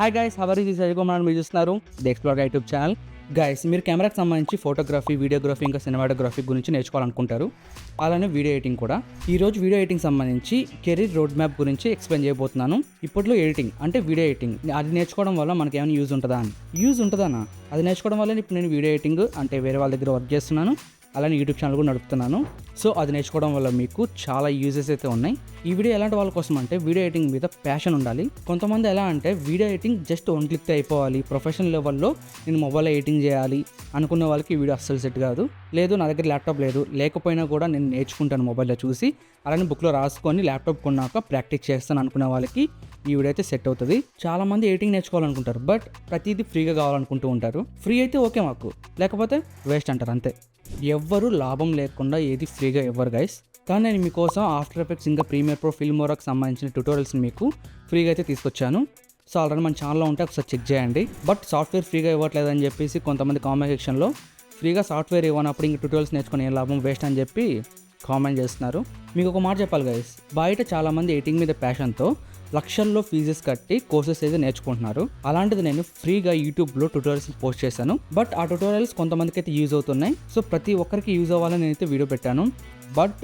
Hi guys, how are you? This is Ajay. మీరు చూస్తున్నారు the explore YouTube channel. Guys, మీరు కెమెరాకి సంబంధించి ఫోటోగ్రఫీ, వీడియోగ్రఫీ, ఇంకా సినిమాటోగ్రఫీ గురించి నేర్చుకోవాలనుకుంటారు. అలానే వీడియో ఎడిటింగ్ కూడా. ఈరోజు వీడియో ఎడిటింగ్ సంబంధించి కెరీర్ రోడ్ మ్యాప్ గురించి ఎక్స్ప్లెయిన్ చేయబోతున్నాను. ఇప్పట్లో ఎడిటింగ్ అంటే వీడియో ఎడిటింగ్, అది నేర్చుకోవడం వల్ల మనకి ఏమైనా యూజ్ ఉంటుందా అని. యూజ్ ఉంటుందన్నా? అది నేర్చుకోవడం వల్ల ఇప్పుడు నేను వీడియో ఎడిటింగ్ అంటే వేరే వాళ్ళ దగ్గర వర్క్ చేస్తున్నాను, అలానే యూట్యూబ్ ఛానల్ కూడా నడుపుతున్నాను. సో అది నేర్చుకోవడం వల్ల మీకు చాలా యూజెస్ అయితే ఉన్నాయి. ఈ వీడియో ఎలాంటి వాళ్ళ కోసం అంటే వీడియో ఎడిటింగ్ మీద ప్యాషన్ ఉండాలి. కొంతమంది ఎలా అంటే video editing just one click అయిపోవాలి, ప్రొఫెషనల్ లెవెల్లో నేను మొబైల్లో ఎడిటింగ్ చేయాలి అనుకునే వాళ్ళకి ఈ వీడియో అస్సలు సెట్ కాదు. లేదు నా దగ్గర ల్యాప్టాప్ లేదు, లేకపోయినా కూడా నేను నేర్చుకుంటాను మొబైల్లో చూసి, అలానే బుక్లో రాసుకొని ల్యాప్టాప్ కొన్నాక ప్రాక్టీస్ చేస్తాను అనుకునే వాళ్ళకి ఈ వీడియో అయితే సెట్ అవుతుంది. చాలా మంది ఎడిటింగ్ నేర్చుకోవాలనుకుంటారు, బట్ ప్రతిదీ ఫ్రీగా కావాలనుకుంటూ ఉంటారు. ఫ్రీ అయితే ఓకే మాకు, లేకపోతే వేస్ట్ అంటారు అంతే. ఎవ్వరు లాభం లేకుండా ఏది ఫ్రీగా ఇవ్వరు గైస్. కానీ నేను మీకోసం ఆఫ్టర్ ఎఫెక్ట్స్ ఇంకా ప్రీమియర్ ప్రో, ఫిల్మోరాకి సంబంధించిన ట్యూటోరియల్స్ని మీకు ఫ్రీగా అయితే తీసుకొచ్చాను. సో ఆల్రెడీ మన ఛానల్లో ఉంటే ఒకసారి చెక్ చేయండి. బట్ సాఫ్ట్వేర్ ఫ్రీగా ఇవ్వట్లేదని చెప్పేసి కొంతమంది కామెంట్ సెక్షన్లో ఫ్రీగా సాఫ్ట్వేర్ ఇవ్వనప్పుడు ఇంక ట్యూటోరియల్స్ నేర్చుకుని ఏం లాభం, వేస్ట్ అని చెప్పి కామెంట్ చేస్తున్నారు. మీకు ఒక మాట చెప్పాలి గైస్, బయట చాలామంది ఎడిటింగ్ మీద ప్యాషన్తో లక్షల్లో ఫీజెస్ కట్టి కోర్సెస్ అయితే నేర్చుకుంటున్నారు. అలాంటిది నేను ఫ్రీగా యూట్యూబ్లో ట్యూటోరియల్స్ పోస్ట్ చేశాను. బట్ ఆ ట్యూటోరియల్స్ కొంతమందికి అయితే యూజ్ అవుతున్నాయి. సో ప్రతి ఒక్కరికి యూజ్ అవ్వాలని నేనైతే వీడియో పెట్టాను. బట్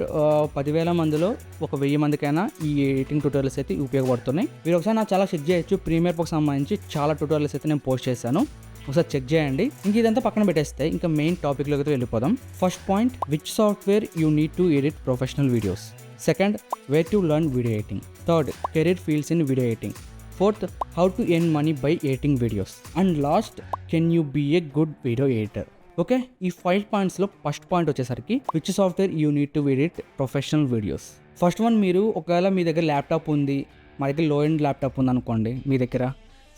10,000 మందిలో ఒక 1000 మందికైనా ఈ ఎడిటింగ్ ట్యూటోరియల్స్ అయితే ఉపయోగపడుతున్నాయి. మీరు ఒకసారి నాకు చాలా చెక్ చేయొచ్చు. ప్రీమియర్ ప్రోకి సంబంధించి చాలా ట్యూటోరియల్స్ అయితే నేను పోస్ట్ చేశాను, ఒకసారి చెక్ చేయండి. ఇంక ఇదంతా పక్కన పెట్టేస్తే ఇంకా మెయిన్ టాపిక్లోకి అయితే వెళ్ళిపోదాం. First point, which software you need to edit professional videos. Second, where to learn video editing. Third, career fields in video editing. Fourth, how to earn money by editing videos. And last, can you be a good video editor. Okay, ఈ 5 పాయింట్స్లో first point వచ్చేసరికి which software you need to edit professional videos. First one, మీరు ఒకవేళ మీ దగ్గర laptop ఉంది, మా దగ్గర లో ఎండ్ ల్యాప్టాప్ ఉంది అనుకోండి మీ దగ్గర.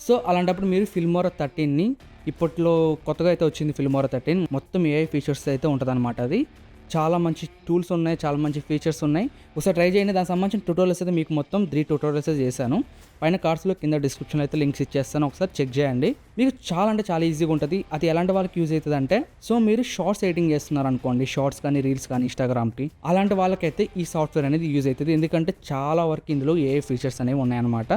సో అలాంటప్పుడు మీరు ఫిల్మోరా 13ని, ఇప్పట్లో కొత్తగా అయితే వచ్చింది ఫిల్మోరా 13, మొత్తం ఏఐ ఫీచర్స్ అయితే ఉంటుంది అనమాట. అది చాలా మంచి టూల్స్ ఉన్నాయి, చాలా మంచి ఫీచర్స్ ఉన్నాయి. ఒకసారి ట్రై చేయండి. దానికి సంబంధించిన ట్యూటోరియల్స్ అయితే మీకు మొత్తం 3 ట్యూటోరియల్స్ చేశాను. పైన కార్డ్స్లో కింద డిస్క్రిప్షన్లో అయితే లింక్స్ ఇచ్చేస్తాను, ఒకసారి చెక్ చేయండి. మీకు చాలా అంటే చాలా ఈజీగా ఉంటుంది. అది ఎలాంటి వాళ్ళకి యూజ్ అవుతుంది అంటే, సో మీరు షార్ట్స్ ఎడిటింగ్ చేస్తున్నారు అనుకోండి, షార్ట్స్ కానీ రీల్స్ కానీ ఇన్స్టాగ్రామ్కి, అలాంటి వాళ్ళకైతే ఈ సాఫ్ట్వేర్ అనేది యూజ్ అవుతుంది. ఎందుకంటే చాలా వరకు ఇందులో ఏఐ ఫీచర్స్ అనేవి ఉన్నాయన్నమాట.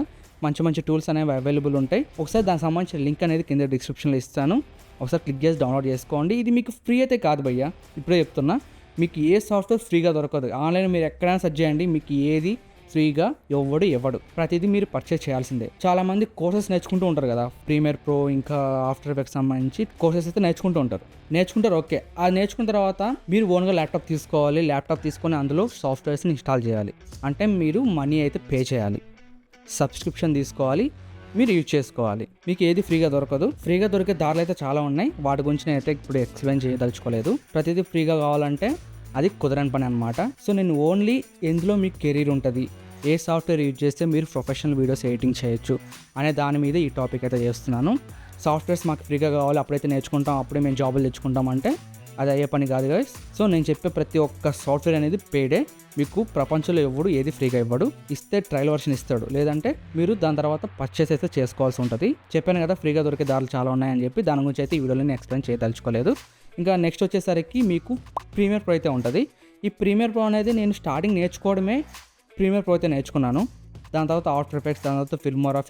మంచి మంచి టూల్స్ అనేవి అవైలబుల్ ఉంటాయి. ఒకసారి దానికి సంబంధించిన లింక్ అనేది కింద డిస్క్రిప్షన్లో ఇస్తాను, ఒకసారి క్లిక్ చేసి డౌన్లోడ్ చేసుకోండి. ఇది మీకు ఫ్రీ అయితే కాదు భయ్యా, ఇప్పుడే చెప్తున్నా. మీకు ఏ సాఫ్ట్వేర్ ఫ్రీగా దొరకదు. ఆన్లైన్ మీరు ఎక్కడైనా సెర్చ్ చేయండి, మీకు ఏది ఫ్రీగా ఇవ్వడు. ప్రతిదీ మీరు పర్చేస్ చేయాల్సిందే. చాలా మంది కోర్సెస్ నేర్చుకుంటూ ఉంటారు కదా, ప్రీమియర్ ప్రో ఇంకా ఆఫ్టర్ ఎఫెక్ట్స్ సంబంధించి కోర్సెస్ అయితే నేర్చుకుంటారు. ఓకే, అది నేర్చుకున్న తర్వాత మీరు ఓన్గా ల్యాప్టాప్ తీసుకోవాలి. ల్యాప్టాప్ తీసుకొని అందులో సాఫ్ట్వేర్స్ని ఇన్స్టాల్ చేయాలి. అంటే మీరు మనీ అయితే పే చేయాలి, సబ్స్క్రిప్షన్ తీసుకోవాలి, మీరు యూజ్ చేసుకోవాలి. మీకు ఏది ఫ్రీగా దొరకదు. ఫ్రీగా దొరికే దారులు అయితే చాలా ఉన్నాయి, వాటి గురించి నేనైతే ఇప్పుడు ఎక్స్ప్లెయిన్ చేయదలుచుకోలేదు. ప్రతిదీ ఫ్రీగా కావాలంటే అది కుదరని పని అనమాట. సో నేను ఓన్లీ ఎందులో మీకు కెరీర్ ఉంటుంది, ఏ సాఫ్ట్వేర్ యూజ్ చేస్తే మీరు ప్రొఫెషనల్ వీడియోస్ ఎడిటింగ్ చేయొచ్చు అనే దాని మీద ఈ టాపిక్ అయితే చేస్తున్నాను. సాఫ్ట్వేర్స్ మాకు ఫ్రీగా కావాలి, అప్పుడైతే నేర్చుకుంటాం, అప్పుడే మేము జాబులు తెచ్చుకుంటాం అంటే అది అయ్యే పని కాదు గైస్. సో నేను చెప్పే ప్రతి ఒక్క సాఫ్ట్వేర్ అనేది పేడే. మీకు ప్రపంచంలో ఎవడు ఏది ఫ్రీగా ఇవ్వడు. ఇస్తే ట్రయల్ వర్షన్ ఇస్తాడు, లేదంటే మీరు దాని తర్వాత పర్చేస్ అయితే చేసుకోవాల్సి ఉంటుంది. చెప్పాను కదా ఫ్రీగా దొరికే దారులు చాలా ఉన్నాయని చెప్పి, దాని గురించి అయితే ఈ వీడియోలో నేను ఎక్స్ప్లెయిన్ చేయదలుచుకోలేదు. ఇంకా నెక్స్ట్ వచ్చేసరికి మీకు ప్రీమియర్ ప్రో అయితే ఉంటుంది. ఈ ప్రీమియర్ ప్రో అనేది నేను స్టార్టింగ్ నేర్చుకోవడమే ప్రీమియర్ ప్రో అయితే నేర్చుకున్నాను. దాని తర్వాత ఆఫ్టర్ ఎఫెక్ట్స్, దాని తర్వాత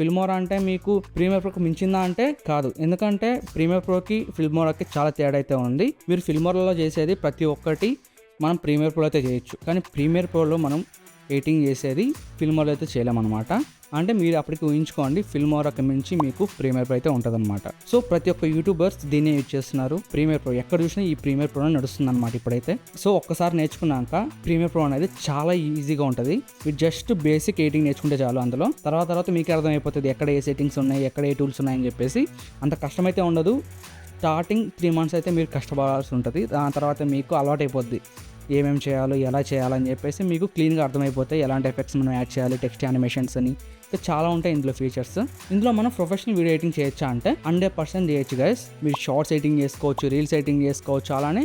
ఫిల్మోరా అంటే మీకు ప్రీమియర్ ప్రోకి మించిందా అంటే కాదు. ఎందుకంటే ప్రీమియర్ ప్రోకి ఫిల్మోరాకి చాలా తేడా అయితే ఉంది. మీరు ఫిల్మోరాలో చేసేది ప్రతి ఒక్కటి మనం ప్రీమియర్ ప్రోలో అయితే చేయొచ్చు, కానీ ప్రీమియర్ ప్రోలో మనం ఎడిటింగ్ చేసేది ఫిల్మోరాలో అయితే చేయలేమన్నమాట. అంటే మీరు అప్పటికి ఊహించుకోండి, ఫిల్మోరాకి మించి మీకు ప్రీమియర్ ప్రో అయితే ఉంటుంది అనమాట. సో ప్రతి ఒక్క యూట్యూబర్స్ దీన్నే యూజ్ చేస్తున్నారు. ప్రీమియర్ ప్రో ఎక్కడ చూసినా ఈ ప్రీమియర్ ప్రో నడుస్తుంది అనమాట ఇప్పుడైతే. సో ఒక్కసారి నేర్చుకున్నాక ప్రీమియర్ ప్రో అనేది చాలా ఈజీగా ఉంటుంది. మీరు జస్ట్ బేసిక్ ఎడిటింగ్ నేర్చుకుంటే చాలు. అందులో తర్వాత మీకు అర్థమైపోతుంది ఎక్కడ ఏ సెట్టింగ్స్ ఉన్నాయి, ఎక్కడ ఏ టూల్స్ ఉన్నాయని చెప్పేసి. అంత కష్టమైతే ఉండదు. స్టార్టింగ్ 3 months అయితే మీరు కష్టపడాల్సి ఉంటుంది. దాని తర్వాత మీకు అలవాటు అయిపోద్ది, ఏమేమి చేయాలో ఎలా చేయాలని చెప్పేసి మీకు క్లీన్గా అర్థమైపోతాయి. ఎలాంటి ఎఫెక్ట్స్ మనం యాడ్ చేయాలి, టెక్స్ట్ యానిమేషన్స్ అని చాలా ఉంటాయి ఇందులో ఫీచర్స్. ఇందులో మనం ప్రొఫెషనల్ వీడియో ఎడిటింగ్ చేయొచ్చా అంటే 100% చేయొచ్చు గైస్. మీరు షార్ట్స్ ఎడిటింగ్ చేసుకోవచ్చు, రీల్స్ ఎడిటింగ్ చేసుకోవచ్చు, అలానే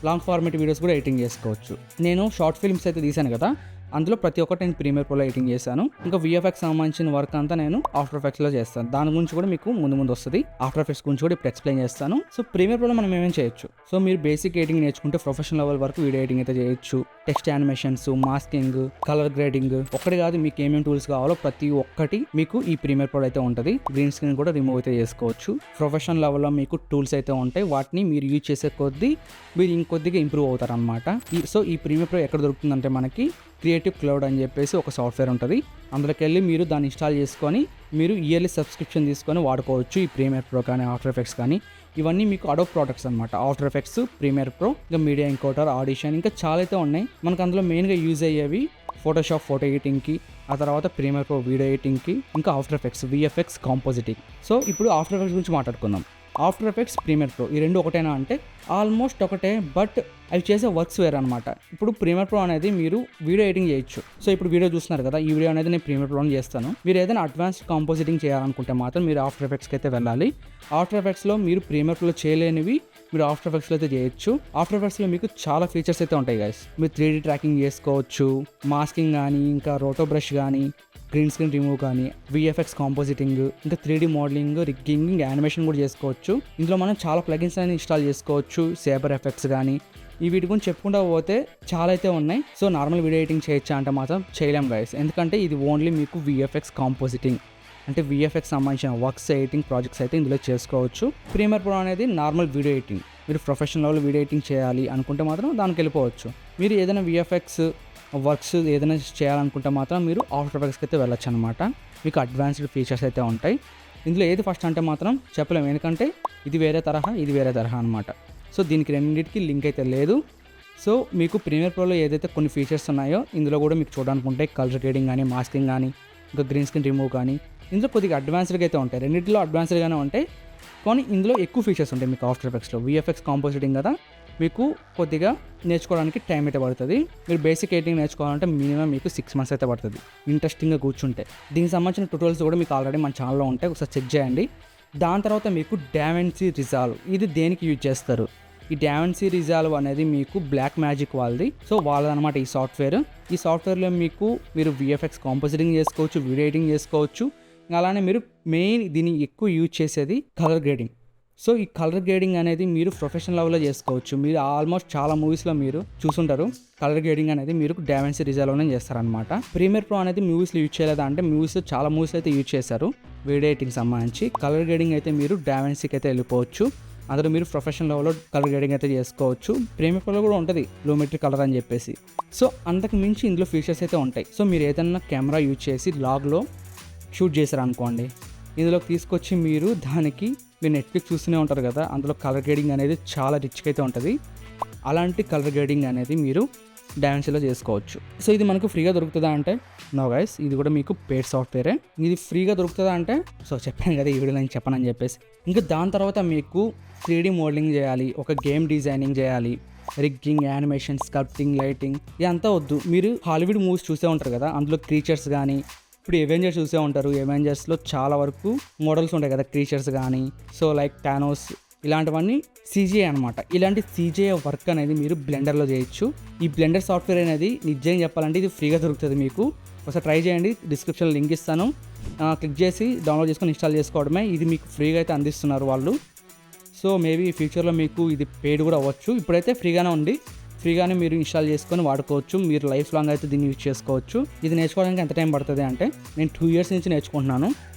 లాంగ్ ఫార్మేట్ వీడియోస్ కూడా ఎడిటింగ్ చేసుకోవచ్చు. నేను షార్ట్ ఫిల్మ్స్ అయితే తీశాను కదా, అందులో ప్రతి ఒక్కటి నేను ప్రీమియర్ ప్రోలో ఎడిటింగ్ చేశాను. ఇంకా విఎఫ్ఎక్స్ సంబంధించిన వర్క్ అంతా నేను ఆఫ్టర్ ఎఫెక్ట్స్లో చేస్తాను. దాని గురించి కూడా మీకు ముందు వస్తుంది. ఆఫ్టర్ ఎఫెక్ట్స్ గురించి కూడా ఇప్పుడు ఎక్స్ప్లెయిన్ చేస్తాను. సో ప్రీమియర్ ప్రోలో మనం ఏమేమి చేయొచ్చు. సో మీరు బేసిక్ ఎడిటింగ్ నేర్చుకుంటే ప్రొఫెషనల్ లెవెల్ వరకు వీడియో ఎడిటింగ్ అయితే చేయొచ్చు. Text animations, masking, colour grading ఒక్కటి కాదు, మీకు ఏమేమి టూల్స్ కావాలో ప్రతి ఒక్కటి మీకు ఈ ప్రీమియర్ ప్రో అయితే ఉంటుంది. గ్రీన్ స్క్రీన్ కూడా రిమూవ్ అయితే చేసుకోవచ్చు. ప్రొఫెషనల్ లెవెల్లో మీకు టూల్స్ అయితే ఉంటాయి. వాటిని మీరు యూజ్ చేసే కొద్దీ మీరు ఇంకొద్దిగా ఇంప్రూవ్ అవుతారు అనమాట. సో ఈ ప్రీమియర్ ప్రో ఎక్కడ దొరుకుతుందంటే మనకి క్రియేటివ్ క్లౌడ్ అని చెప్పేసి ఒక సాఫ్ట్వేర్ ఉంటుంది. అందులోకి వెళ్ళి మీరు దాన్ని ఇన్స్టాల్ చేసుకొని మీరు ఇయర్లీ సబ్స్క్రిప్షన్ తీసుకొని వాడుకోవచ్చు. ఈ ప్రీమియర్ ప్రో కానీ ఆఫ్టర్ ఎఫెక్ట్స్ కానీ ఇవన్నీ మీకు అడోబ్ ప్రోడక్ట్స్ అనమాట. ఆఫ్టర్ ఎఫెక్ట్స్, ప్రీమియర్ ప్రో, ఇంకా మీడియా ఎంకోడర్, ఆడిషన్, ఇంకా చాలా అయితే ఉన్నాయి. మనకు అందులో మెయిన్గా యూజ్ అయ్యేవి ఫోటోషాప్ ఫోటో ఎడిటింగ్కి, ఆ తర్వాత ప్రీమియర్ ప్రో వీడియో ఎడిటింగ్కి, ఇంకా ఆఫ్టర్ ఎఫెక్ట్స్, విఎఫ్ఎక్స్, కాంపోజిటింగ్. సో ఇప్పుడు ఆఫ్టర్ ఎఫెక్ట్స్ గురించి మాట్లాడుకుందాం. ఆఫ్టర్ ఎఫెక్ట్స్, ప్రీమియర్ ప్రో ఈ రెండు ఒకటేనా అంటే ఆల్మోస్ట్ ఒకటే, బట్ అవి చేసే వర్క్స్ వేరే అనమాట. ఇప్పుడు ప్రీమియర్ ప్రో అనేది మీరు వీడియో ఎడిటింగ్ చేయొచ్చు. సో ఇప్పుడు వీడియో చూస్తున్నారు కదా, ఈ వీడియో అనేది నేను ప్రీమియర్ ప్రోలో చేస్తాను. మీరు ఏదైనా అడ్వాన్స్డ్ కాంపోజిటింగ్ చేయాలనుకుంటే మాత్రం మీరు ఆఫ్టర్ ఎఫెక్ట్స్కి అయితే వెళ్ళాలి. ఆఫ్టర్ ఎఫెక్ట్స్లో మీరు ప్రీమియర్ ప్రోలో చేయలేనివి మీరు ఆఫ్టర్ ఎఫెక్ట్స్లో అయితే చేయొచ్చు. ఆఫ్టర్ ఎఫెక్ట్స్లో మీకు చాలా ఫీచర్స్ అయితే ఉంటాయి గైస్. మీరు 3D ట్రాకింగ్ చేసుకోవచ్చు, మాస్కింగ్ కానీ, ఇంకా రోటో బ్రష్ కానీ, గ్రీన్ స్క్రీన్ రిమూవ్ కానీ, విఎఫ్ఎక్స్ కాంపోజిటింగ్, ఇంకా 3D మోడలింగ్, రిగ్గింగ్, యానిమేషన్ కూడా చేసుకోవచ్చు. ఇందులో మనం చాలా ప్లగిన్స్ అని ఇన్స్టాల్ చేసుకోవచ్చు. సేబర్ ఎఫెక్ట్స్ కానీ ఈ వీటి గురించి చెప్పుకుంటూ పోతే చాలా అయితే ఉన్నాయి. సో నార్మల్ వీడియో ఎడిటింగ్ చేయొచ్చా అంటే మాత్రం చేయలేం గైస్, ఎందుకంటే ఇది ఓన్లీ మీకు విఎఫ్ఎక్స్ కాంపోజిటింగ్ అంటే విఎఫ్ఎక్స్ సంబంధించిన వర్క్స్, ఎడిటింగ్ ప్రాజెక్ట్స్ అయితే ఇందులో చేసుకోవచ్చు. ప్రీమియర్ ప్రో అనేది నార్మల్ వీడియో ఎడిటింగ్. మీరు ప్రొఫెషనల్ లెవెల్ వీడియో ఎడిటింగ్ చేయాలి అనుకుంటే మాత్రం దానికి వెళ్ళిపోవచ్చు. మీరు ఏదైనా విఎఫ్ఎక్స్ వర్క్స్ ఏదైనా చేయాలనుకుంటే మాత్రం మీరు ఆఫ్టర్ ఎఫెక్ట్స్కి అయితే వెళ్ళొచ్చు అనమాట. మీకు అడ్వాన్స్డ్ ఫీచర్స్ అయితే ఉంటాయి. ఇందులో ఏది ఫస్ట్ అంటే మాత్రం చెప్పలేము, ఎందుకంటే ఇది వేరే తరహా, ఇది వేరే తరహా అనమాట. సో దీనికి రెండింటికి లింక్ అయితే లేదు. సో మీకు ప్రీమియర్ ప్రోలో ఏదైతే కొన్ని ఫీచర్స్ ఉన్నాయో ఇందులో కూడా మీకు చూడడానికి ఉంటాయి. కలర్ గ్రేడింగ్ కానీ, మాస్కింగ్ కానీ, ఇంకా గ్రీన్ స్క్రీన్ రిమూవ్ కానీ ఇందులో కొద్దిగా అడ్వాన్స్డ్గా అయితే ఉంటాయి. రెండింటిలో అడ్వాన్స్డ్గానే ఉంటాయి, కానీ ఇందులో ఎక్కువ ఫీచర్స్ ఉంటాయి మీకు ఆఫ్టర్ ఎఫెక్ట్స్లో. విఎఫ్ఎక్స్ కాంపోజిటింగ్ కదా, మీకు కొద్దిగా నేర్చుకోవడానికి టైం అయితే పడుతుంది. మీరు బేసిక్ ఎడిటింగ్ నేర్చుకోవాలంటే మినిమం మీకు 6 months అయితే పడుతుంది ఇంట్రెస్టింగ్గా కూర్చుంటే. దీనికి సంబంధించిన ట్యూటోరియల్స్ కూడా మీకు ఆల్రెడీ మన ఛానల్లో ఉంటాయి, ఒకసారి చెక్ చేయండి. దాని తర్వాత మీకు డావిన్సీ రిజాల్వ్, ఇది దేనికి యూజ్ చేస్తారు? ఈ డావిన్సీ రిజాల్వ్ అనేది మీకు బ్లాక్ మ్యాజిక్ వాళ్ళది. సో వాళ్ళదనమాట ఈ సాఫ్ట్వేర్. ఈ సాఫ్ట్వేర్లో మీరు విఎఫ్ఎక్స్ కాంపోజిటింగ్ చేసుకోవచ్చు, వీడియో ఎడిటింగ్ చేసుకోవచ్చు. అలానే మీరు మెయిన్ దీన్ని ఎక్కువ యూజ్ చేసేది కలర్ గ్రేడింగ్. సో ఈ కలర్ గ్రేడింగ్ అనేది మీరు ప్రొఫెషనల్ లెవెల్లో చేసుకోవచ్చు. మీరు ఆల్మోస్ట్ చాలా మూవీస్లో మీరు చూసుంటారు కలర్ గ్రేడింగ్ అనేది మీరు డావిన్సీ రిజాల్వ్లోనే చేస్తారనమాట. ప్రీమియర్ ప్రో అనేది మూవీస్లో యూజ్ చేయలేదా అంటే చాలా మూవీస్లో అయితే యూజ్ చేశారు వీడియో ఎడిటింగ్ సంబంధించి. కలర్ గ్రేడింగ్ అయితే మీరు డావిన్సీకి అయితే వెళ్ళిపోవచ్చు. అందులో మీరు ప్రొఫెషనల్ లెవెల్లో కలర్ గ్రేడింగ్ అయితే చేసుకోవచ్చు. ప్రీమియర్ ప్రోలో కూడా ఉంటుంది లోమెట్రిక్ కలర్ అని చెప్పేసి. సో అంతకు మించి ఇందులో ఫీచర్స్ అయితే ఉంటాయి. సో మీరు ఏదైనా కెమెరా యూజ్ చేసి లాగ్లో షూట్ చేశారనుకోండి, ఇందులోకి తీసుకొచ్చి మీరు దానికి మీరు నెట్ఫ్లిక్స్ చూస్తూనే ఉంటారు కదా, అందులో కలర్ గ్రేడింగ్ అనేది చాలా రిచ్గా అయితే ఉంటుంది. అలాంటి కలర్ గ్రేడింగ్ అనేది మీరు డావిన్సీలో చేసుకోవచ్చు. సో ఇది మనకు ఫ్రీగా దొరుకుతుందా అంటే నో గైస్, ఇది కూడా మీకు పేడ్ సాఫ్ట్వేరే. ఇది ఫ్రీగా దొరుకుతుందా అంటే సో చెప్పాను కదా ఈ వీడియోలో నేను చెప్పనని చెప్పేసి. ఇంకా దాని తర్వాత మీకు 3D మోడలింగ్ చేయాలి, ఒక గేమ్ డిజైనింగ్ చేయాలి, రిగ్గింగ్, యానిమేషన్, స్కల్ప్టింగ్, లైటింగ్ ఇదంతా వద్దు. మీరు హాలీవుడ్ మూవీస్ చూసే ఉంటారు కదా, అందులో క్రీచర్స్ కానీ, ఇప్పుడు ఎవెంజర్స్ చూసే ఉంటారు, ఎవెంజర్స్లో చాలా వరకు మోడల్స్ ఉంటాయి కదా క్రీచర్స్ కానీ, సో లైక్ టానోస్ ఇలాంటివన్నీ CGI అనమాట. ఇలాంటి CGI వర్క్ అనేది మీరు బ్లెండర్లో చేయొచ్చు. ఈ బ్లెండర్ సాఫ్ట్వేర్ అనేది నిజంగా చెప్పాలంటే ఇది ఫ్రీగా దొరుకుతుంది మీకు. ఒకసారి ట్రై చేయండి, డిస్క్రిప్షన్లో లింక్ ఇస్తాను, క్లిక్ చేసి డౌన్లోడ్ చేసుకొని ఇన్స్టాల్ చేసుకోవడమే. ఇది మీకు ఫ్రీగా అయితే అందిస్తున్నారు వాళ్ళు. సో మేబీ ఫ్యూచర్లో మీకు ఇది పెయిడ్ కూడా అవ్వచ్చు. ఇప్పుడైతే ఫ్రీగానే ఉంది, ఫ్రీగానే మీరు ఇన్స్టాల్ చేసుకొని వాడుకోవచ్చు. మీరు లైఫ్ లాంగ్ అయితే దీన్ని యూజ్ చేసుకోవచ్చు. ఇది నేర్చుకోవడానికి ఎంత టైం పడుతుంది అంటే నేను 2 years నుంచి నేర్చుకుంటున్నాను,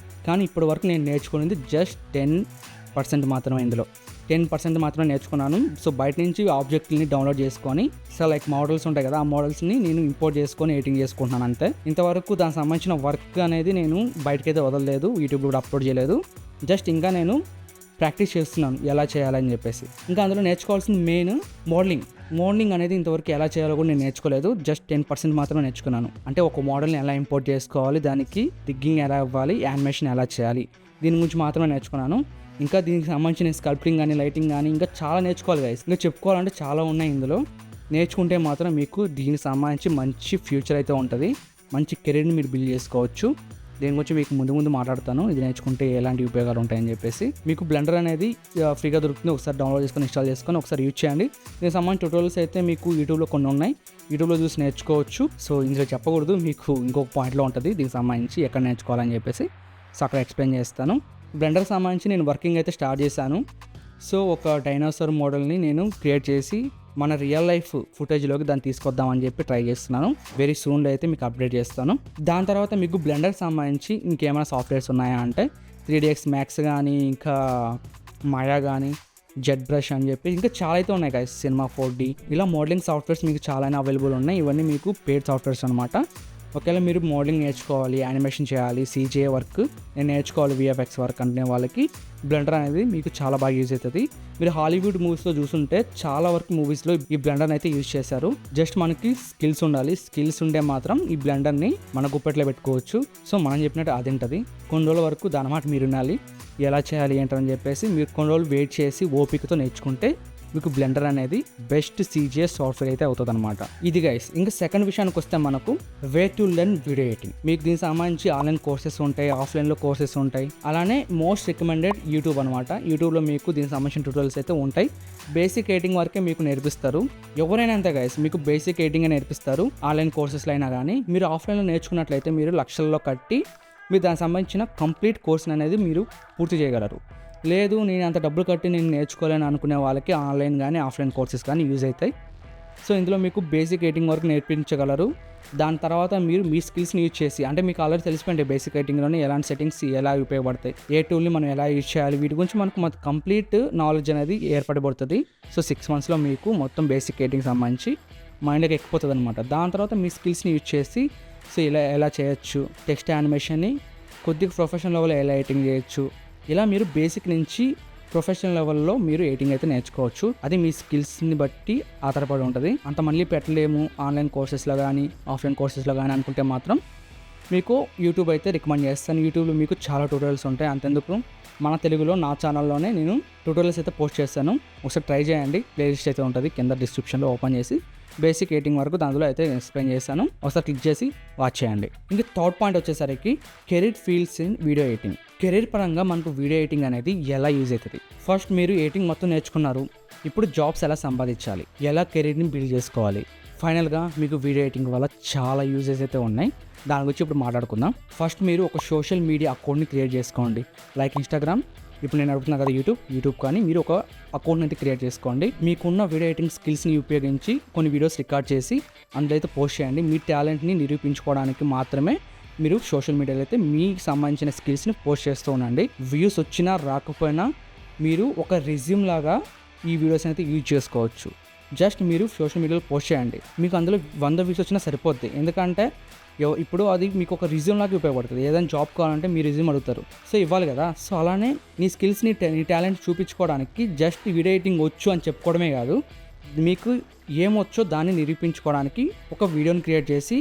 కానీ ఇప్పటి వరకు నేను నేర్చుకునేది జస్ట్ 10% మాత్రమే. ఇందులో 10% మాత్రమే నేర్చుకున్నాను. సో బయట నుంచి ఆబ్జెక్ట్ని డౌన్లోడ్ చేసుకొని, సో లైక్ మోడల్స్ ఉంటాయి కదా, ఆ మోడల్స్ని నేను ఇంపోర్ట్ చేసుకొని ఎడిటింగ్ చేసుకుంటున్నాను అంతే. ఇంతవరకు దానికి సంబంధించిన వర్క్ అనేది నేను బయటకైతే వదలలేదు, యూట్యూబ్లో కూడా అప్లోడ్ చేయలేదు. జస్ట్ ఇంకా నేను ప్రాక్టీస్ చేస్తున్నాను ఎలా చేయాలని చెప్పేసి. ఇంకా అందులో నేర్చుకోవాల్సిన మెయిన్ మోడలింగ్ అనేది ఇంతవరకు ఎలా చేయాలో కూడా నేను నేర్చుకోలేదు. జస్ట్ 10% మాత్రమే నేర్చుకున్నాను. అంటే ఒక మోడల్ని ఎలా ఇంపోర్ట్ చేసుకోవాలి, దానికి రిగ్గింగ్ ఎలా ఇవ్వాలి, యానిమేషన్ ఎలా చేయాలి, దీని గురించి మాత్రమే నేర్చుకున్నాను. ఇంకా దీనికి సంబంధించిన స్కల్ప్టింగ్ కానీ, లైటింగ్ కానీ ఇంకా చాలా నేర్చుకోవాలి గైస్. ఇంకా చెప్పుకోవాలంటే చాలా ఉన్నాయి ఇందులో. నేర్చుకుంటే మాత్రం మీకు దీనికి సంబంధించి మంచి ఫ్యూచర్ అయితే ఉంటుంది, మంచి కెరీర్ని మీరు బిల్డ్ చేసుకోవచ్చు. దీని గురించి మీకు ముందు మాట్లాడతాను, ఇది నేర్చుకుంటే ఎలాంటి ఉపయోగాలు ఉంటాయని చెప్పేసి. మీకు బ్లెండర్ అనేది ఫ్రీగా దొరుకుతుంది, ఒకసారి డౌన్లోడ్ చేసుకొని ఇన్స్టాల్ చేసుకొని ఒకసారి యూజ్ చేయండి. దీనికి సంబంధించిన ట్యూటోరియల్స్ అయితే మీకు యూట్యూబ్లో కొన్ని ఉన్నాయి, యూట్యూబ్లో చూసి నేర్చుకోవచ్చు. సో ఇందులో చెప్పకూడదు, మీకు ఇంకొక పాయింట్లో ఉంటుంది దీనికి సంబంధించి ఎక్కడ నేర్చుకోవాలని చెప్పేసి. సో అక్కడ ఎక్స్ప్లెయిన్ చేస్తాను. బ్లెండర్ సంబంధించి నేను వర్కింగ్ అయితే స్టార్ట్ చేశాను. సో ఒక డైనోసార్ మోడల్ని నేను క్రియేట్ చేసి మన రియల్ లైఫ్ ఫుటేజ్లోకి దాన్ని తీసుకొద్దామని చెప్పి ట్రై చేస్తున్నాను. వెరీ సూన్లో అయితే మీకు అప్డేట్ చేస్తాను. దాని తర్వాత మీకు బ్లెండర్కి సంబంధించి ఇంకేమైనా సాఫ్ట్వేర్స్ ఉన్నాయా అంటే 3ds Max కానీ, ఇంకా మాయా కానీ, జెట్ బ్రష్ అని చెప్పి ఇంకా చాలా అయితే ఉన్నాయి గైస్. సినిమా 4D ఇలా మోడలింగ్ సాఫ్ట్వేర్స్ మీకు చాలా అవైలబుల్ ఉన్నాయి. ఇవన్నీ మీకు పెయిడ్ సాఫ్ట్వేర్స్ అనమాట. ఒకవేళ మీరు మోడలింగ్ నేర్చుకోవాలి, యానిమేషన్ చేయాలి, CGI వర్క్ నేను నేర్చుకోవాలి, VFX వర్క్ అంటే వాళ్ళకి బ్లెండర్ అనేది మీకు చాలా బాగా యూజ్ అవుతుంది. మీరు హాలీవుడ్ మూవీస్లో చూస్తుంటే చాలా వరకు మూవీస్లో ఈ బ్లెండర్ని అయితే యూజ్ చేశారు. జస్ట్ మనకి స్కిల్స్ ఉండాలి. స్కిల్స్ ఉంటే మాత్రం ఈ బ్లెండర్ని మన గుప్పెట్లో పెట్టుకోవచ్చు. సో మనం చెప్పినట్టు అది ఉంటుంది. కొన్ని రోజుల వరకు దాని మాట మీరు వినాలి, ఎలా చేయాలి ఏంటని చెప్పేసి మీరు కొన్ని రోజులు వెయిట్ చేసి ఓపికతో నేర్చుకుంటే మీకు బ్లెండర్ అనేది బెస్ట్ CGI సాఫ్ట్వేర్ అయితే అవుతుంది అనమాట. ఇది గైస్. ఇంకా సెకండ్ విషయానికి వస్తే మనకు way to learn video editing. మీకు దీనికి సంబంధించి ఆన్లైన్ కోర్సెస్ ఉంటాయి, ఆఫ్లైన్లో కోర్సెస్ ఉంటాయి. అలానే మోస్ట్ రికమెండెడ్ యూట్యూబ్ అనమాట. యూట్యూబ్లో మీకు దీనికి సంబంధించిన ట్యూటోరియల్స్ అయితే ఉంటాయి. బేసిక్ ఎడిటింగ్ వరకే మీకు నేర్పిస్తారు. ఎవరైనా అంతే గైస్, మీకు బేసిక్ ఎడిటింగ్ నేర్పిస్తారు. ఆన్లైన్ కోర్సెస్లో అయినా కానీ మీరు ఆఫ్లైన్లో నేర్చుకున్నట్లయితే మీరు లక్షల్లో కట్టి మీరు దానికి సంబంధించిన కంప్లీట్ కోర్స్ అనేది మీరు పూర్తి చేయగలరు. లేదు నేను అంత డబ్బులు కట్టి నేను నేర్చుకోలేను అనుకునే వాళ్ళకి ఆన్లైన్ కానీ ఆఫ్లైన్ కోర్సెస్ కానీ యూజ్ అవుతాయి. సో ఇందులో మీకు బేసిక్ ఎడిటింగ్ వరకు నేర్పించగలరు. దాని తర్వాత మీరు మీ స్కిల్స్ని యూజ్ చేసి, అంటే మీకు ఆల్రెడీ తెలిసిపోయింది బేసిక్ ఎడిటింగ్లోనే ఎలాంటి సెట్టింగ్స్ ఎలా ఉపయోగపడతాయి, ఏ టూల్ని మనం ఎలా యూజ్ చేయాలి, వీటి గురించి మనకు కంప్లీట్ నాలెడ్జ్ అనేది ఏర్పడబడుతుంది. సో 6 monthsలో మీకు మొత్తం బేసిక్ ఎడిటింగ్ సంబంధించి మైండ్కి ఎక్కిపోతుంది అనమాట. దాని తర్వాత మీ స్కిల్స్ని యూజ్ చేసి సో ఎలా చేయొచ్చు, టెక్స్ట్ యానిమేషన్ని కొద్దిగా ప్రొఫెషనల్ లెవెల్లో ఎలా ఎడిటింగ్ చేయొచ్చు, ఇలా మీరు బేసిక్ నుంచి ప్రొఫెషనల్ లెవెల్లో మీరు ఎడిటింగ్ అయితే నేర్చుకోవచ్చు. అది మీ స్కిల్స్ని బట్టి ఆధారపడి ఉంటుంది. అంత మళ్ళీ పెట్టలేము ఆన్లైన్ కోర్సెస్లో కానీ ఆఫ్లైన్ కోర్సెస్లో కానీ అనుకుంటే మాత్రం మీకు యూట్యూబ్ అయితే రికమెండ్ చేస్తాను. యూట్యూబ్లో మీకు చాలా ట్యూటోరియల్స్ ఉంటాయి. అంతెందుకు మన తెలుగులో నా ఛానల్లోనే నేను ట్యూటోరియల్స్ అయితే పోస్ట్ చేస్తాను. ఒకసారి ట్రై చేయండి. ప్లేలిస్ట్ అయితే ఉంటుంది కింద డిస్క్రిప్షన్లో ఓపెన్ చేసి బేసిక్ ఎడిటింగ్ వరకు దానిలో అయితే ఎక్స్ప్లెయిన్ చేస్తాను. ఒకసారి క్లిక్ చేసి వాచ్ చేయండి. ఇంకా థర్డ్ పాయింట్ వచ్చేసరికి career fields in video editing. Career పరంగా మనకు వీడియో ఎడిటింగ్ అనేది ఎలా యూజ్ అవుతుంది. ఫస్ట్ మీరు ఎడిటింగ్ మొత్తం నేర్చుకున్నారు. ఇప్పుడు జాబ్స్ ఎలా సంపాదించాలి, ఎలా కెరీర్ని బిల్డ్ చేసుకోవాలి. ఫైనల్గా మీకు వీడియో ఎడిటింగ్ వల్ల చాలా యూజెస్ అయితే ఉన్నాయి. దాని గురించి ఇప్పుడు మాట్లాడుకుందాం. ఫస్ట్ మీరు ఒక సోషల్ మీడియా అకౌంట్ని క్రియేట్ చేసుకోండి. లైక్ ఇన్స్టాగ్రామ్, ఇప్పుడు నేను అడుగుతున్నా కదా యూట్యూబ్ కానీ మీరు ఒక అకౌంట్ని అయితే క్రియేట్ చేసుకోండి. మీకున్న వీడియో ఎడిటింగ్ స్కిల్స్ని ఉపయోగించి కొన్ని వీడియోస్ రికార్డ్ చేసి అందులో అయితే పోస్ట్ చేయండి. మీ టాలెంట్ని నిరూపించుకోవడానికి మాత్రమే మీరు సోషల్ మీడియాలో అయితే మీకు సంబంధించిన స్కిల్స్ని పోస్ట్ చేస్తూ ఉండండి. వ్యూస్ వచ్చినా రాకపోయినా మీరు ఒక రెజ్యూమ్ లాగా ఈ వీడియోస్ అయితే యూజ్ చేసుకోవచ్చు. జస్ట్ మీరు సోషల్ మీడియాలో పోస్ట్ చేయండి. మీకు అందులో 100 వ్యూస్ వచ్చినా సరిపోద్ది. ఎందుకంటే ఇప్పుడు అది మీకు ఒక రెజ్యూమ్ లాగా ఉపయోగపడుతుంది. ఏదైనా జాబ్ కావాలంటే మీ రెజ్యూమ్ అడుగుతారు, సో ఇవ్వాలి కదా. సో అలానే నీ స్కిల్స్ని నీ టాలెంట్ చూపించుకోవడానికి జస్ట్ వీడియో ఎడిటింగ్ వచ్చు అని చెప్పుకోవడమే కాదు, మీకు ఏమొచ్చో దాన్ని నిరూపించుకోవడానికి ఒక వీడియోని క్రియేట్ చేసి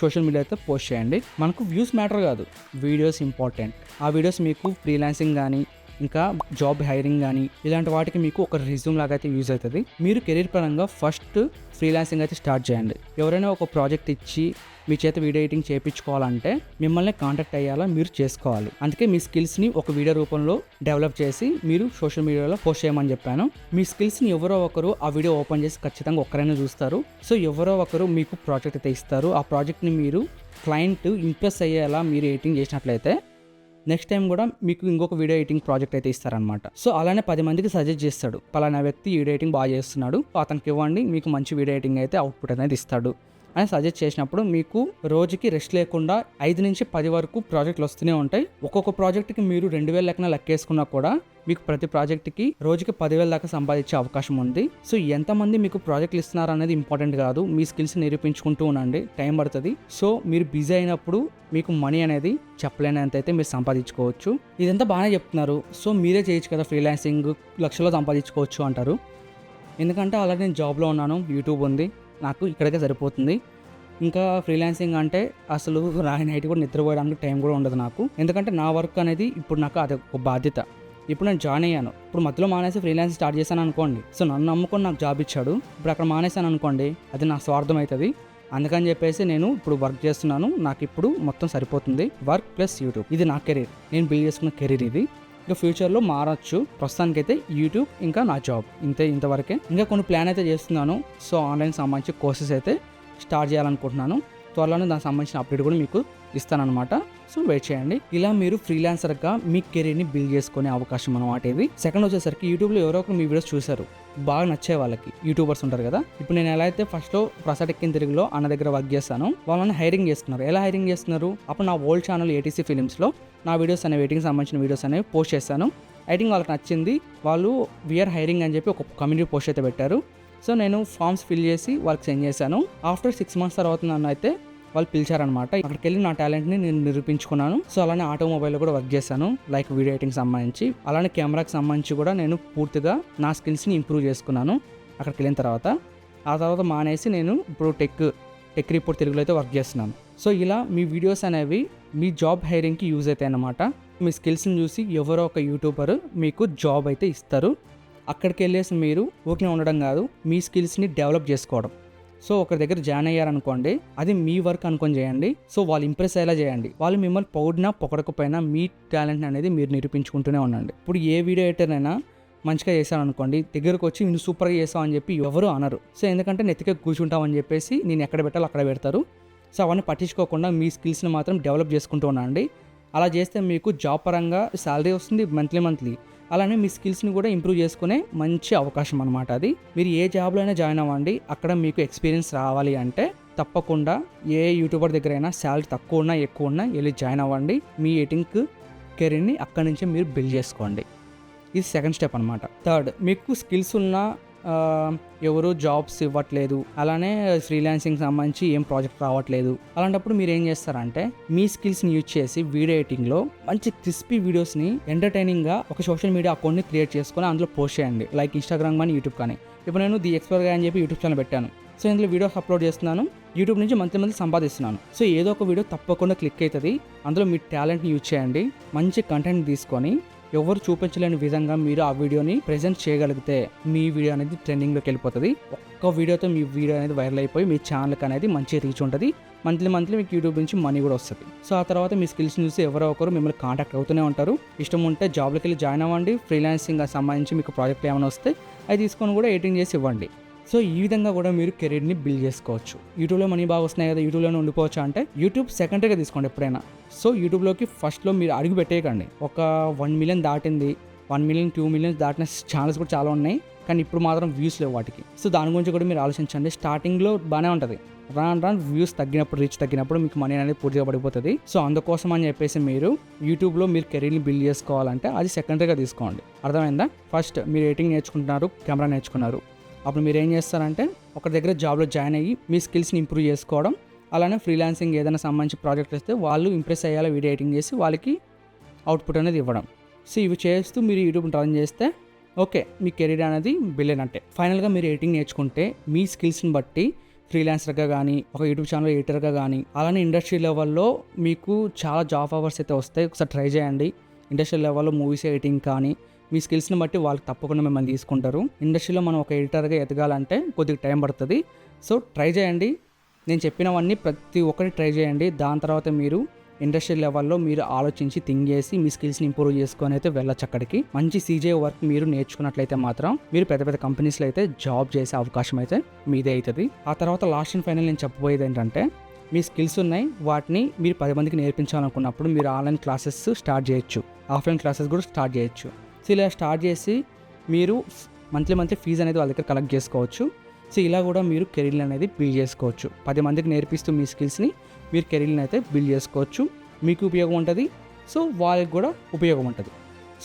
సోషల్ మీడియా అయితే పోస్ట్ చేయండి. మనకు వ్యూస్ మ్యాటర్ కాదు, వీడియోస్ ఇంపార్టెంట్. ఆ వీడియోస్ మీకు ఫ్రీలాన్సింగ్ కానీ ఇంకా జాబ్ హైరింగ్ కానీ ఇలాంటి వాటికి మీకు ఒక రెజ్యూమ్ లాగా అయితే యూజ్ అవుతుంది. మీరు కెరీర్ పరంగా ఫస్ట్ ఫ్రీలాన్సింగ్ అయితే స్టార్ట్ చేయండి. ఎవరైనా ఒక ప్రాజెక్ట్ ఇచ్చి మీ చేత వీడియో ఎడిటింగ్ చేయించుకోవాలంటే మిమ్మల్ని కాంటాక్ట్ అయ్యేలా మీరు చేసుకోవాలి. అందుకే మీ స్కిల్స్ని ఒక వీడియో రూపంలో డెవలప్ చేసి మీరు సోషల్ మీడియాలో పోస్ట్ చేయమని చెప్పాను. మీ స్కిల్స్ని ఎవరో ఒకరు ఆ వీడియో ఓపెన్ చేసి ఖచ్చితంగా ఒక్కరైనా చూస్తారు. సో ఎవరో ఒకరు మీకు ప్రాజెక్ట్ అయితే ఇస్తారు. ఆ ప్రాజెక్ట్ని మీరు క్లయింట్ ఇంప్రెస్ అయ్యేలా మీరు ఎడిటింగ్ చేసినట్లయితే నెక్స్ట్ టైం కూడా మీకు ఇంకొక వీడియో ఎడిటింగ్ ప్రాజెక్ట్ అయితే ఇస్తారనమాట. సో అలానే 10 మందికి సజెస్ట్ చేస్తాడు, పలానా వ్యక్తి వీడియో ఎడిటింగ్ బాగా చేస్తున్నాడు, అతనికి ఇవ్వండి, మీకు మంచి వీడియో ఎడిటింగ్ అయితే అవుట్పుట్ అనేది ఇస్తాడు అని సజెస్ట్ చేసినప్పుడు మీకు రోజుకి రెస్ట్ లేకుండా 5 నుంచి 10 వరకు ప్రాజెక్టులు వస్తూనే ఉంటాయి. ఒక్కొక్క ప్రాజెక్ట్కి మీరు 2000 లెక్కన లెక్కేసుకున్నా కూడా మీకు ప్రతి ప్రాజెక్ట్కి రోజుకి 10,000 దాకా సంపాదించే అవకాశం ఉంది. సో ఎంతమంది మీకు ప్రాజెక్టులు ఇస్తున్నారు అనేది ఇంపార్టెంట్ కాదు, మీ స్కిల్స్ నిరూపించుకుంటూ ఉండండి. టైం పడుతుంది. సో మీరు బిజీ అయినప్పుడు మీకు మనీ అనేది చెప్పలేనంత అయితే మీరు సంపాదించుకోవచ్చు. ఇదంతా బాగానే చెప్తున్నారు, సో మీరే చేయొచ్చు కదా, ఫ్రీలాన్సింగ్ లక్షల్లో సంపాదించుకోవచ్చు అంటారు. ఎందుకంటే ఆల్రెడీ నేను జాబ్లో ఉన్నాను, యూట్యూబ్ ఉంది, నాకు ఇక్కడికే సరిపోతుంది. ఇంకా ఫ్రీలాన్సింగ్ అంటే అసలు నైట్ కూడా నిద్రపోయడానికి టైం కూడా ఉండదు నాకు. ఎందుకంటే నా వర్క్ అనేది ఇప్పుడు నాకు అది ఒక బాధ్యత. ఇప్పుడు నేను జాయిన్ అయ్యాను, ఇప్పుడు మధ్యలో మానేసి ఫ్రీలాన్స్ స్టార్ట్ చేశాను అనుకోండి, సో నన్ను నమ్ముకొని నాకు జాబ్ ఇచ్చాడు, ఇప్పుడు అక్కడ మానేశాను అనుకోండి అది నా స్వార్థం అవుతుంది. అందుకని చెప్పేసి నేను ఇప్పుడు వర్క్ చేస్తున్నాను, నాకు ఇప్పుడు మొత్తం సరిపోతుంది. వర్క్ ప్లస్ యూట్యూబ్, ఇది నా కెరీర్, నేను బిల్డ్ చేసుకున్న కెరీర్ ఇది. ఇంకా ఫ్యూచర్లో మారచ్చు. ప్రస్తుతానికైతే యూట్యూబ్ ఇంకా నా జాబ్ ఇంతవరకే. ఇంకా కొన్ని ప్లాన్ అయితే చేస్తున్నాను. సో ఆన్లైన్ సంబంధించి కోర్సెస్ అయితే స్టార్ట్ చేయాలనుకుంటున్నాను. త్వరలోనే దానికి సంబంధించిన అప్డేట్ కూడా మీకు ఇస్తానన్నమాట. సో వెయిట్ చేయండి. ఇలా మీరు ఫ్రీలాన్సర్గా మీ కెరీర్ని బిల్డ్ చేసుకునే అవకాశం అన్నమాట ఇది. సెకండ్ వచ్చేసరికి యూట్యూబ్లో ఎవరో ఒకరు మీ వీడియోస్ చూశారు, బాగా నచ్చే వాళ్ళకి యూట్యూబర్స్ ఉంటారు కదా. ఇప్పుడు నేను ఎలా అయితే ఫస్ట్లో ప్రసాద్ ఎక్కిన తెలుగులో అన్న దగ్గర వర్క్ చేస్తాను, వాళ్ళని హైరింగ్ చేస్తున్నారు. ఎలా హైరింగ్ చేస్తున్నారు? అప్పుడు నా ఓల్డ్ ఛానల్ ఏటీసీ ఫిలిమ్స్లో నా వీడియోస్ అనేవి, ఎడిటింగ్ సంబంధించిన వీడియోస్ అనేవి పోస్ట్ చేశాను. ఎడిటింగ్ వాళ్ళకి నచ్చింది, వాళ్ళు వీఆర్ హైరింగ్ అని చెప్పి ఒక కమ్యూనిటీ పోస్ట్ అయితే పెట్టారు. సో నేను ఫామ్స్ ఫిల్ చేసి వాళ్ళకి సెండ్ చేశాను. ఆఫ్టర్ 6 months తర్వాత నన్ను అయితే వాళ్ళు పిలిచారనమాట. అక్కడికి వెళ్ళి నా టాలెంట్ని నేను నిరూపించుకున్నాను. సో అలానే ఆటోమొబైల్లో కూడా వర్క్ చేశాను, లైక్ వీడియో ఎడిటింగ్ సంబంధించి. అలానే కెమెరాకి సంబంధించి కూడా నేను పూర్తిగా నా స్కిల్స్ని ఇంప్రూవ్ చేసుకున్నాను అక్కడికి వెళ్ళిన తర్వాత. ఆ తర్వాత మానేసి నేను ఇప్పుడు టెక్ రిపోర్ట్ తెలుగులో అయితే వర్క్ చేస్తున్నాను. సో ఇలా మీ వీడియోస్ అనేవి మీ జాబ్ హైరింగ్కి యూజ్ అవుతాయి అన్నమాట. మీ స్కిల్స్ని చూసి ఎవరో ఒక యూట్యూబర్ మీకు జాబ్ అయితే ఇస్తారు. అక్కడికి వెళ్ళేసి మీరు ఊరికే ఉండడం కాదు, మీ స్కిల్స్ని డెవలప్ చేసుకోవడం. సో ఒకరి దగ్గర జాయిన్ అయ్యారనుకోండి, అది మీ వర్క్ అనుకొని చేయండి. సో వాళ్ళు ఇంప్రెస్ అయ్యేలా చేయండి. వాళ్ళు మిమ్మల్ని పొగడకపోయినా మీ టాలెంట్ అనేది మీరు నిరూపించుకుంటూనే ఉండండి. ఇప్పుడు ఏ వీడియో ఎడిటర్ అయినా మంచిగా చేశాను అనుకోండి, దగ్గరకు వచ్చి నువ్వు సూపర్గా చేస్తావు అని చెప్పి ఎవరు అనరు. సో ఎందుకంటే నెత్తికే కూర్చుంటామని చెప్పేసి నేను ఎక్కడ పెట్టాలో అక్కడ పెడతారు. సో అవన్నీ పట్టించుకోకుండా మీ స్కిల్స్ని మాత్రం డెవలప్ చేసుకుంటూ ఉండండి. అలా చేస్తే మీకు జాబ్ పరంగా శాలరీ వస్తుంది మంత్లీ. అలానే మీ స్కిల్స్ని కూడా ఇంప్రూవ్ చేసుకునే మంచి అవకాశం అనమాట అది. మీరు ఏ జాబ్లో అయినా జాయిన్ అవ్వండి, అక్కడ మీకు ఎక్స్పీరియన్స్ రావాలి అంటే తప్పకుండా ఏ యూట్యూబర్ దగ్గర అయినా శాలరీ తక్కువ ఉన్నా ఎక్కువ ఉన్నా వెళ్ళి జాయిన్ అవ్వండి. మీ ఎడిటింగ్ కెరీర్ని అక్కడి నుంచే మీరు బిల్డ్ చేసుకోండి. ఇది సెకండ్ స్టెప్ అనమాట. థర్డ్, మీకు స్కిల్స్ ఉన్న ఎవరు జాబ్స్ ఇవ్వట్లేదు, అలానే ఫ్రీలాన్సింగ్ సంబంధించి ఏం ప్రాజెక్ట్ రావట్లేదు. అలాంటప్పుడు మీరు ఏం చేస్తారంటే మీ స్కిల్స్ని యూజ్ చేసి వీడియో ఎడిటింగ్లో మంచి క్రిస్పీ వీడియోస్ని ఎంటర్టైనింగ్గా ఒక సోషల్ మీడియా అకౌంట్ని క్రియేట్ చేసుకొని అందులో పోస్ట్ చేయండి, లైక్ ఇన్స్టాగ్రామ్ కానీ యూట్యూబ్ కానీ. ఇప్పుడు నేను ది ఎక్స్ప్లోరర్ గా అని చెప్పి యూట్యూబ్ ఛానల్ పెట్టాను. సో ఇందులో వీడియోస్ అప్లోడ్ చేస్తున్నాను, యూట్యూబ్ నుంచి మంత్లీ సంపాదిస్తున్నాను. సో ఏదో ఒక వీడియో తప్పకుండా క్లిక్ అవుతుంది. అందులో మీ టాలెంట్ని యూజ్ చేయండి, మంచి కంటెంట్ తీసుకొని ఎవరు చూపించలేని విధంగా మీరు ఆ వీడియోని ప్రెజెంట్ చేయగలిగితే మీ వీడియో అనేది ట్రెండింగ్లోకి వెళ్ళిపోతుంది. ఒక్క వీడియోతో మీ వీడియో అనేది వైరల్ అయిపోయి మీ ఛానల్కి అనేది మంచి రీచ్ ఉంటుంది. మంత్లీ మీకు యూట్యూబ్ నుంచి మనీ కూడా వస్తుంది. సో ఆ తర్వాత మీ స్కిల్స్ చూసి ఎవరో ఒకరు మిమ్మల్ని కాంటాక్ట్ అవుతూనే ఉంటారు. ఇష్టం ఉంటే జాబ్లోకి వెళ్ళి జాయిన్ అవ్వండి. ఫ్రీలాన్సింగ్ సంబంధించి మీకు ప్రాజెక్ట్ ఏమైనా వస్తే అది తీసుకొని కూడా ఎడిటింగ్ చేసి ఇవ్వండి. సో ఈ విధంగా కూడా మీరు కెరీర్ని బిల్డ్ చేసుకోవచ్చు. యూట్యూబ్లో మనీ బాగా వస్తున్నాయి కదా, యూట్యూబ్లోనే ఉండిపోవచ్చు అంటే యూట్యూబ్ సెకండరీగా తీసుకోండి ఎప్పుడైనా. సో యూట్యూబ్లోకి ఫస్ట్లో మీరు అడుగు పెట్టేయకండి. ఒక 1 million దాటింది, 1 million 2 million దాటిన ఛానల్స్ కూడా చాలా ఉన్నాయి, కానీ ఇప్పుడు మాత్రం వ్యూస్ లేవు వాటికి. సో దాని గురించి కూడా మీరు ఆలోచించండి. స్టార్టింగ్లో బాగానే ఉంటుంది, రాను వ్యూస్ తగ్గినప్పుడు, రీచ్ తగ్గినప్పుడు మీకు మనీ అనేది పూర్తిగా పడిపోతుంది. సో అందుకోసం అని చెప్పేసి మీరు యూట్యూబ్లో మీరు కెరీర్ని బిల్డ్ చేసుకోవాలంటే అది సెకండరీగా తీసుకోండి. అర్థమైందా? ఫస్ట్ మీరు ఎడిటింగ్ నేర్చుకుంటున్నారు, కెమెరా నేర్చుకున్నారు, అప్పుడు మీరు ఏం చేస్తారంటే ఒక దగ్గర జాబ్లో జాయిన్ అయ్యి మీ స్కిల్స్ని ఇంప్రూవ్ చేసుకోవడం. అలానే ఫ్రీలాన్సింగ్ ఏదైనా సంబంధించి ప్రాజెక్ట్ వస్తే వాళ్ళు ఇంప్రెస్ అయ్యేలా వీడియో ఎడిటింగ్ చేసి వాళ్ళకి అవుట్పుట్ అనేది ఇవ్వడం. సో ఇవి చేస్తూ మీరు యూట్యూబ్ రన్ చేస్తే ఓకే, మీ కెరీర్ అనేది బిల్డ్ అయినట్టే. ఫైనల్గా మీరు ఎడిటింగ్ నేర్చుకుంటే మీ స్కిల్స్ని బట్టి ఫ్రీలాన్సర్గా కానీ, ఒక యూట్యూబ్ ఛానల్ ఎడిటర్గా కానీ, అలానే ఇండస్ట్రీ లెవెల్లో మీకు చాలా జాబ్ అవర్స్ అయితే వస్తాయి. ఒకసారి ట్రై చేయండి. ఇండస్ట్రీ లెవెల్లో మూవీస్ ఎడిటింగ్ కానీ మీ స్కిల్స్ని బట్టి వాళ్ళు తప్పకుండా మిమ్మల్ని తీసుకుంటారు. ఇండస్ట్రీలో మనం ఒక ఎడిటర్గా ఎదగాలంటే కొద్దిగా టైం పడుతుంది. సో ట్రై చేయండి, నేను చెప్పినవన్నీ ప్రతి ఒక్కటి ట్రై చేయండి. దాని తర్వాత మీరు ఇండస్ట్రీ లెవెల్లో మీరు ఆలోచించి థింక్ చేసి మీ స్కిల్స్ని ఇంప్రూవ్ చేసుకొని అయితే వెళ్ళొచ్చు అక్కడికి. మంచి సీజే వర్క్ మీరు నేర్చుకున్నట్లయితే మాత్రం మీరు పెద్ద కంపెనీస్లో అయితే జాబ్ చేసే అవకాశం అయితే మీదే అవుతుంది. ఆ తర్వాత లాస్ట్ అండ్ ఫైనల్ నేను చెప్పబోయేది ఏంటంటే, మీ స్కిల్స్ ఉన్నాయి, వాటిని మీరు 10 మందికి నేర్పించాలనుకున్నప్పుడు మీరు ఆన్లైన్ క్లాసెస్ స్టార్ట్ చేయొచ్చు, ఆఫ్లైన్ క్లాసెస్ కూడా స్టార్ట్ చేయొచ్చు. సో ఇలా స్టార్ట్ చేసి మీరు మంత్లీ ఫీజు అనేది వాళ్ళ దగ్గర కలెక్ట్ చేసుకోవచ్చు. సో ఇలా కూడా మీరు కెరీర్ని అనేది బిల్డ్ చేసుకోవచ్చు. 10 మందికి నేర్పిస్తూ మీ స్కిల్స్ని మీరు కెరీర్ని అయితే బిల్డ్ చేసుకోవచ్చు. మీకు ఉపయోగం ఉంటుంది, సో వాళ్ళకి కూడా ఉపయోగం ఉంటుంది.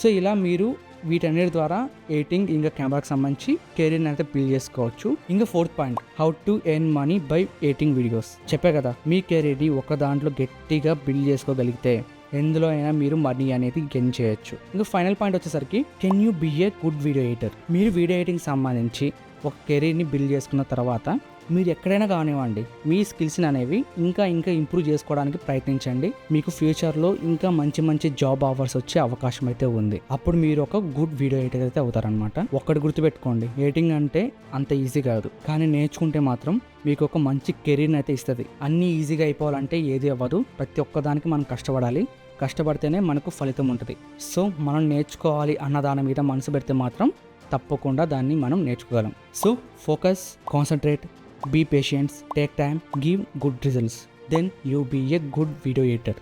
సో ఇలా మీరు వీటన్నిటి ద్వారా ఎడిటింగ్ ఇంకా కెమెరాకి సంబంధించి కెరీర్ని అయితే బిల్డ్ చేసుకోవచ్చు. ఇంకా 4th point, how to earn money by editing videos. చెప్పే కదా, మీ కెరీర్ని ఒక దాంట్లో గట్టిగా బిల్డ్ చేసుకోగలిగితే ఎందులో అయినా మీరు మనీ అనేది గెయిన్ చేయొచ్చు. ఇంకా ఫైనల్ పాయింట్ వచ్చేసరికి, can you be a good video editor. మీరు వీడియో ఎడిటింగ్ సంబంధించి ఒక కెరీర్ని బిల్డ్ చేసుకున్న తర్వాత మీరు ఎక్కడైనా కానివ్వండి, మీ స్కిల్స్ని అనేవి ఇంకా ఇంప్రూవ్ చేసుకోవడానికి ప్రయత్నించండి. మీకు ఫ్యూచర్లో ఇంకా మంచి జాబ్ ఆఫర్స్ వచ్చే అవకాశం అయితే ఉంది. అప్పుడు మీరు ఒక గుడ్ వీడియో ఎడిటర్ అయితే అవుతారనమాట. ఒక్కటి గుర్తుపెట్టుకోండి, ఎడిటింగ్ అంటే అంత ఈజీ కాదు, కానీ నేర్చుకుంటే మాత్రం మీకు ఒక మంచి కెరీర్ని అయితే ఇస్తుంది. అన్నీ ఈజీగా అయిపోవాలంటే ఏది అవ్వదు. ప్రతి ఒక్కదానికి మనం కష్టపడాలి, కష్టపడితేనే మనకు ఫలితం ఉంటుంది. సో మనం నేర్చుకోవాలి అన్న దాని మీద మనసు పెడితే మాత్రం తప్పకుండా దాన్ని మనం నేర్చుకోగలం. So focus, concentrate, be patients, take time, give good results, then you be a good video editor.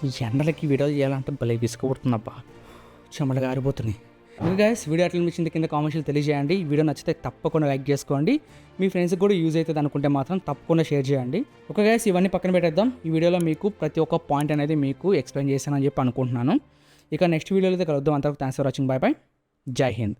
ఈ ఎండలకి వీడియో చేయాలంటే భలే విసుగుపడుతుందబ్బా, చెమటగా ఆరిపోతున్నాయి. ఓకే గైస్, వీడియో ఎట్లా అనిపించింది కింద కామెంట్స్లో తెలియజేయండి. వీడియో నచ్చితే తప్పకుండా లైక్ చేసుకోండి. మీ ఫ్రెండ్స్కి కూడా యూజ్ అవుతుంది అనుకుంటే మాత్రం తప్పకుండా షేర్ చేయండి. ఓకే గైస్, ఇవన్నీ పక్కన పెట్టేద్దాం. ఈ వీడియోలో మీకు ప్రతి ఒక్క పాయింట్ అనేది మీకు ఎక్స్ప్లెయిన్ చేశానని చెప్పి అనుకుంటున్నాను. ఇక నెక్స్ట్ వీడియోలో అయితే కలుద్దాం. అంతవరకు thanks for watching. By by. జై హింద్.